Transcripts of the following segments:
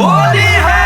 होली है।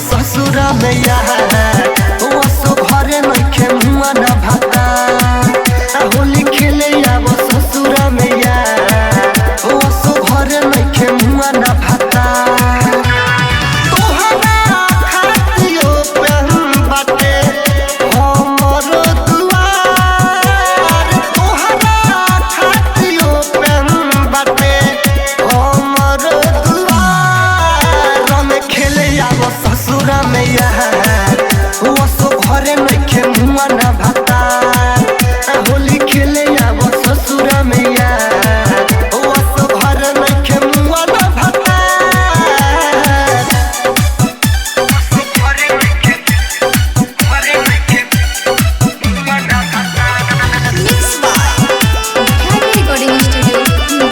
ससुरा मैया वो सो घरे नइखे मुआ न भाता होली खेले आवो ससुरा मैया वो सो घरे नइखे मुआ न भाता तोहरा खातियो पेन बाटे हमर दुआर तोहरा खातियो पेन बाटे हमर दुआर रमे खेले आवो ससुरा मैया वो सो घरे नइखे मुआ न भाता होली खेले आवो ससुरा मैया वो सो घरे नइखे मुआ न भाता Mixed by Happy Recording Studio,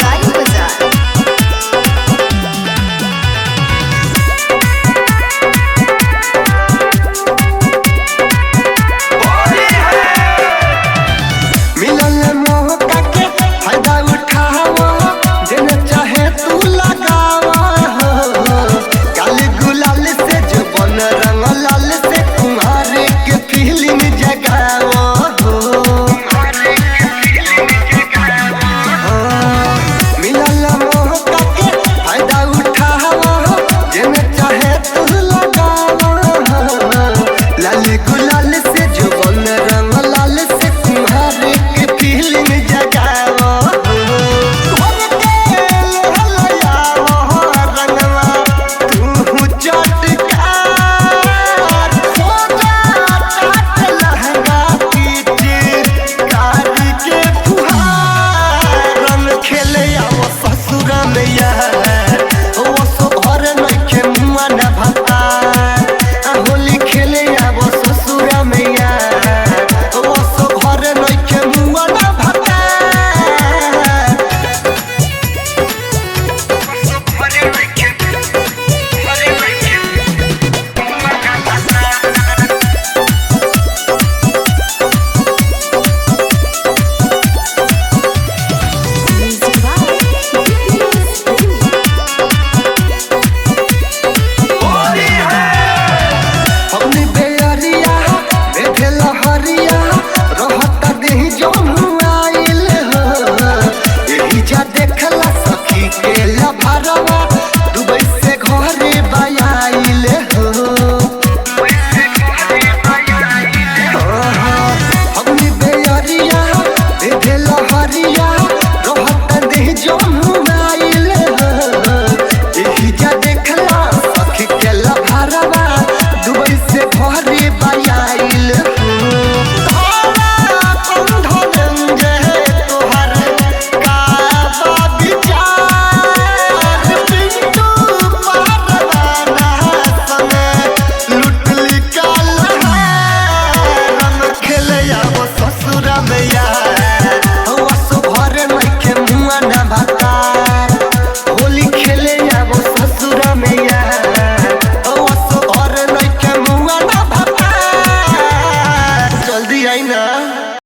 Gari Bazaar. मिलल मौका के फायदा उठावा जेने चाहे तू लगावा काली गुलाल से जो बन रंग लाल से तुम्हारे के फीलिंग जगावा मिलल मौका के फायदा उठावा जेने चाहे तू लगावा लाली गुलाल से जो बन रंग लाल से तुम्हारे के फीलिंग जगावा घर के लहलयावा रंगवा तू चटकार सोजा टाट लहंगा पीछे कारी के फुहार रंग खेले आवो ससुरा मैया वो सो घर नइखे मुआ न भाता होली खेले आवो ससुरा मैया वो सो घर नइखे मुआ न भाता Mixed by होली है। अपनी बेअरिया बेठे लहरिया रहता देही जमुआइल यही जा देखला सखी के लभरवा दुबई से घरे बयाइल अपनी बेअरिया बेठे लहरिया रहता देही जमुआइल यही जा देखला सखी के लभरवा दुबई से घरे बयाइल तोहरा कंधन जे तोहर काबा विचार पिंटू पारवाना संगे लुटली काल रंग खेले आवो ससुरा मैया